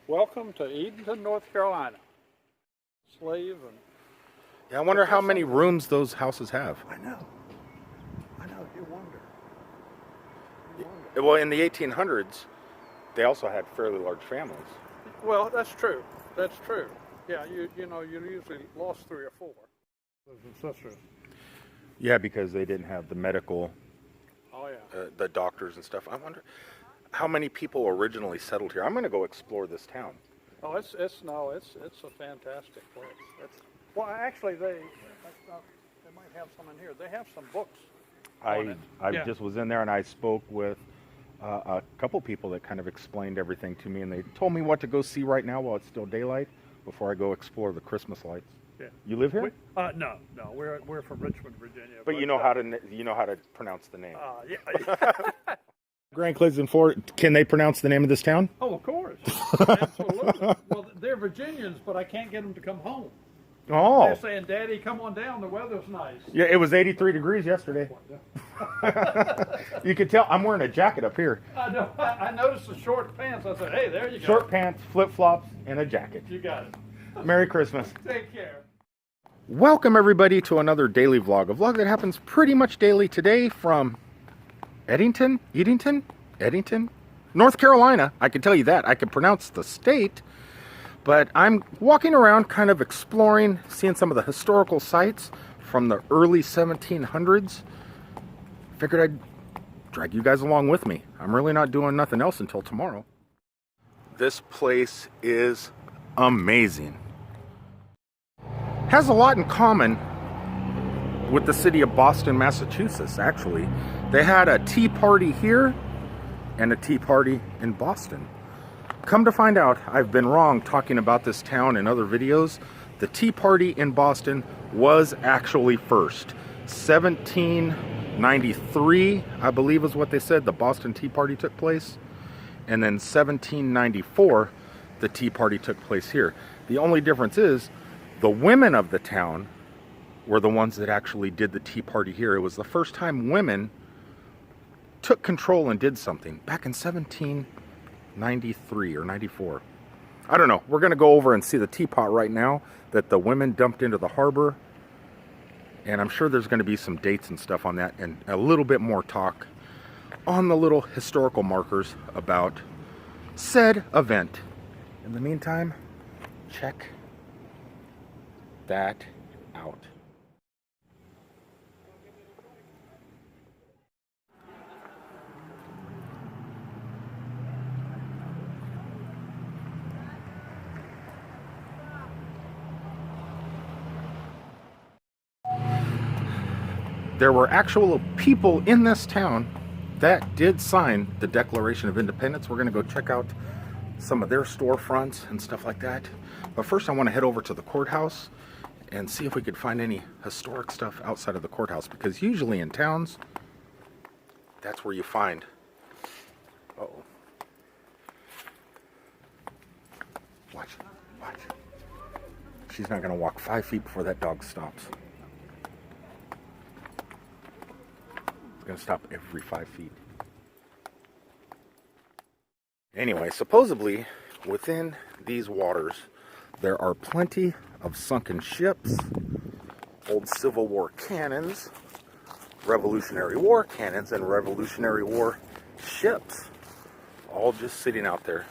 Welcome to Edenton, North Carolina. Slave and... Yeah, I wonder how many rooms those houses have. I know, you wonder. Well, in the 1800s, they also had fairly large families. Well, that's true. Yeah, you usually lost 3 or 4 brothers and sisters. Yeah, because they didn't have the medical, Oh yeah. the doctors and stuff. I wonder how many people originally settled here. I'm going to go explore this town. Oh, it's a fantastic place. Well, actually, they might have some in here. They have some books. I Yeah. just was in there and I spoke with a couple people that kind of explained everything to me, and they told me what to go see right now while it's still daylight before I go explore the Christmas lights. Yeah. You live here? No, we're from Richmond, Virginia. But you know how to pronounce the name. Yeah. Grand Cleveland, Florida. Can they pronounce the name of this town? Oh, of course. Absolutely. Well, they're Virginians, but I can't get them to come home. Oh. They're saying, "Daddy, come on down. The weather's nice." Yeah, it was 83 degrees yesterday. You can tell I'm wearing a jacket up here. I know. I noticed the short pants. I said, "Hey, there you go." Short pants, flip-flops, and a jacket. You got it. Merry Christmas. Take care. Welcome everybody to another daily vlog. A vlog that happens pretty much daily today from Edenton, North Carolina. I can tell you that. I can pronounce the state. But I'm walking around kind of exploring, seeing some of the historical sites from the early 1700s. Figured I'd drag you guys along with me. I'm really not doing nothing else until tomorrow. This place is amazing. Has a lot in common with the city of Boston, Massachusetts, actually. They had a tea party here and a tea party in Boston. Come to find out, I've been wrong talking about this town in other videos. The Tea Party in Boston was actually first. 1793, I believe is what they said, the Boston Tea Party took place. And then 1794, the Tea Party took place here. The only difference is, the women of the town were the ones that actually did the Tea Party here. It was the first time women took control and did something back in 1793 or 94. I don't know. We're going to go over and see the teapot right now that the women dumped into the harbor. And I'm sure there's going to be some dates and stuff on that and a little bit more talk on the little historical markers about said event. In the meantime, check that out. There were actual people in this town that did sign the Declaration of Independence. We're going to go check out some of their storefronts and stuff like that. But first I want to head over to the courthouse and see if we could find any historic stuff outside of the courthouse, because usually in towns, that's where you find. Uh-oh. Watch. She's not going to walk 5 feet before that dog stops. Going to stop every 5 feet. Anyway, supposedly within these waters there are plenty of sunken ships, old Civil War cannons, Revolutionary War cannons, and Revolutionary War ships, all just sitting out there.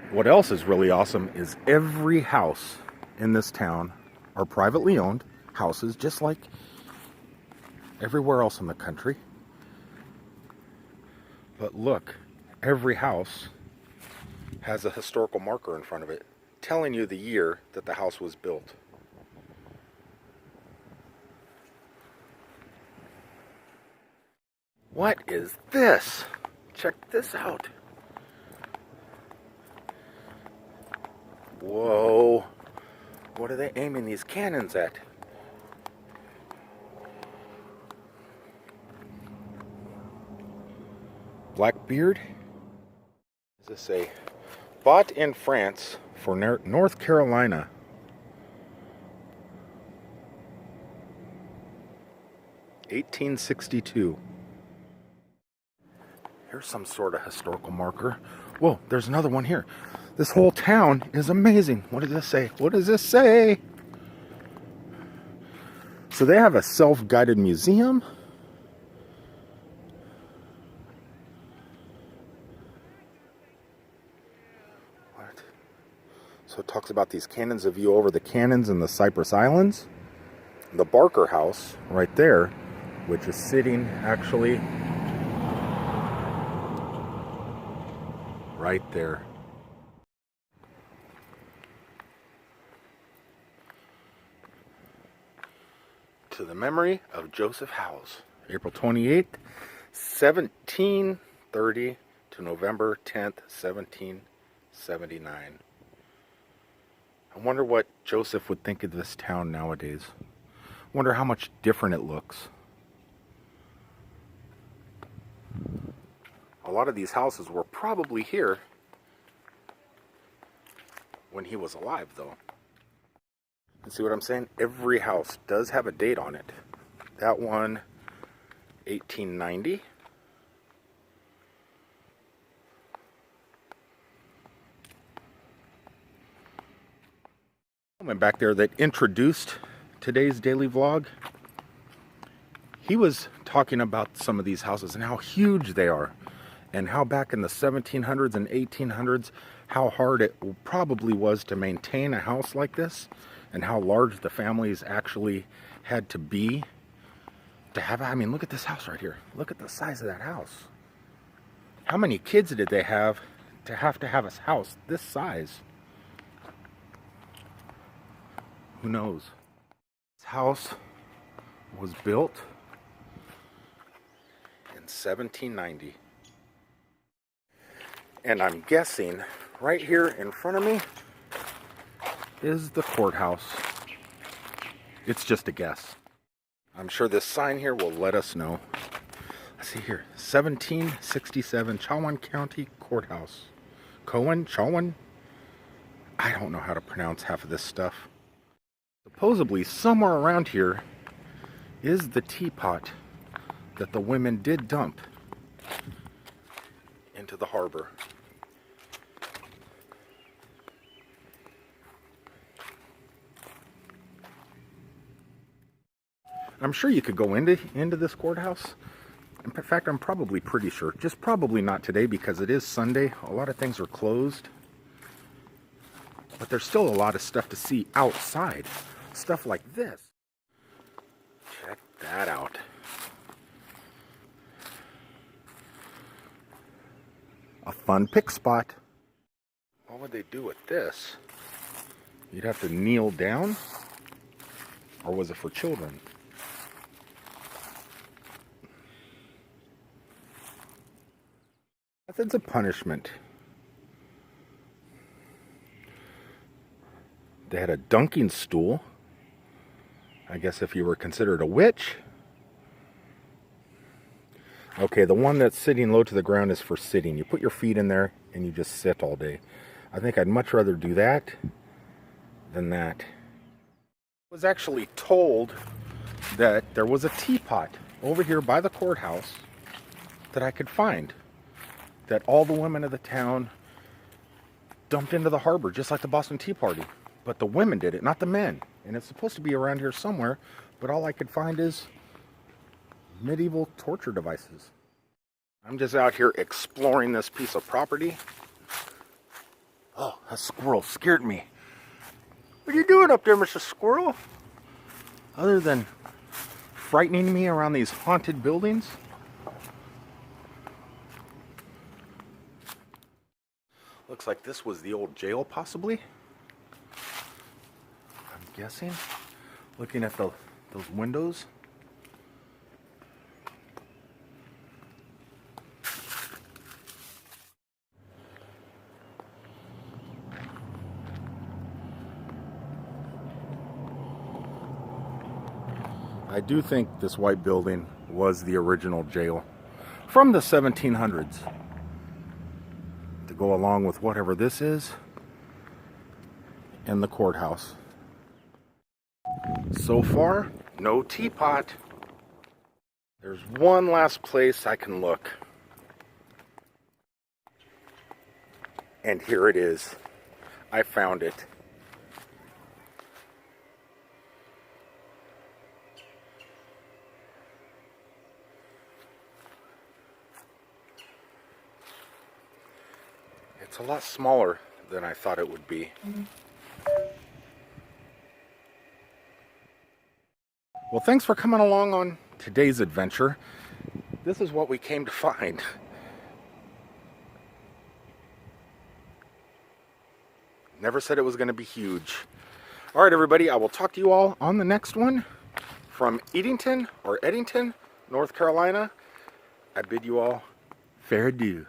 What else is really awesome is every house in this town are privately owned houses, just like everywhere else in the country. But look, every house has a historical marker in front of it telling you the year that the house was built. What is this? Check this out. Whoa. What are they aiming these cannons at? Blackbeard? Does this say, bought in France for North Carolina. $1862. Here's some sort of historical marker. Whoa, there's another one here. This whole town is amazing. What does this say? What does this say? So they have a self-guided museum. What? So it talks about these canyons, a view over the canyons and the Cypress Islands. The Barker House right there, which is sitting actually right there. To the memory of Joseph Howells, April 28th, 1730 to November 10th, 1779. I wonder what Joseph would think of this town nowadays. I wonder how much different it looks. A lot of these houses were probably here when he was alive, though. And see what I'm saying? Every house does have a date on it. That one, 1890. Gentleman back there that introduced today's daily vlog, he was talking about some of these houses and how huge they are, and how back in the 1700s and 1800s, how hard it probably was to maintain a house like this, and how large the families actually had to be to have. I mean, look at this house right here. Look at the size of that house. How many kids did they have to have a house this size? Who knows? This house was built in 1790. And I'm guessing right here in front of me is the courthouse. It's just a guess. I'm sure this sign here will let us know. Let's see here. 1767 Chowan County Courthouse. Chowan? I don't know how to pronounce half of this stuff. Supposedly, somewhere around here is the teapot that the women did dump into the harbor. I'm sure you could go into this courthouse. In fact, I'm probably pretty sure. Just probably not today because it is Sunday. A lot of things are closed. But there's still a lot of stuff to see outside. Stuff like this. Check that out. A fun pick spot. What would they do with this? You'd have to kneel down? Or was it for children? Methods of punishment. They had a dunking stool. I guess if you were considered a witch. Okay, the one that's sitting low to the ground is for sitting. You put your feet in there and you just sit all day. I think I'd much rather do that than that. I was actually told that there was a teapot over here by the courthouse that I could find, that all the women of the town dumped into the harbor, just like the Boston Tea Party. But the women did it, not the men. And it's supposed to be around here somewhere, but all I could find is medieval torture devices. I'm just out here exploring this piece of property. Oh, that squirrel scared me. What are you doing up there, Mr. Squirrel? Other than frightening me around these haunted buildings. Looks like this was the old jail, possibly. I'm guessing. Looking at those windows. I do think this white building was the original jail from the 1700s. To go along with whatever this is, and the courthouse. So far, no teapot. There's one last place I can look. And here it is. I found it. It's a lot smaller than I thought it would be. Well, thanks for coming along on today's adventure. This is what we came to find. Never said it was going to be huge. All right, everybody, I will talk to you all on the next one from Edenton, North Carolina. I bid you all fair adieu.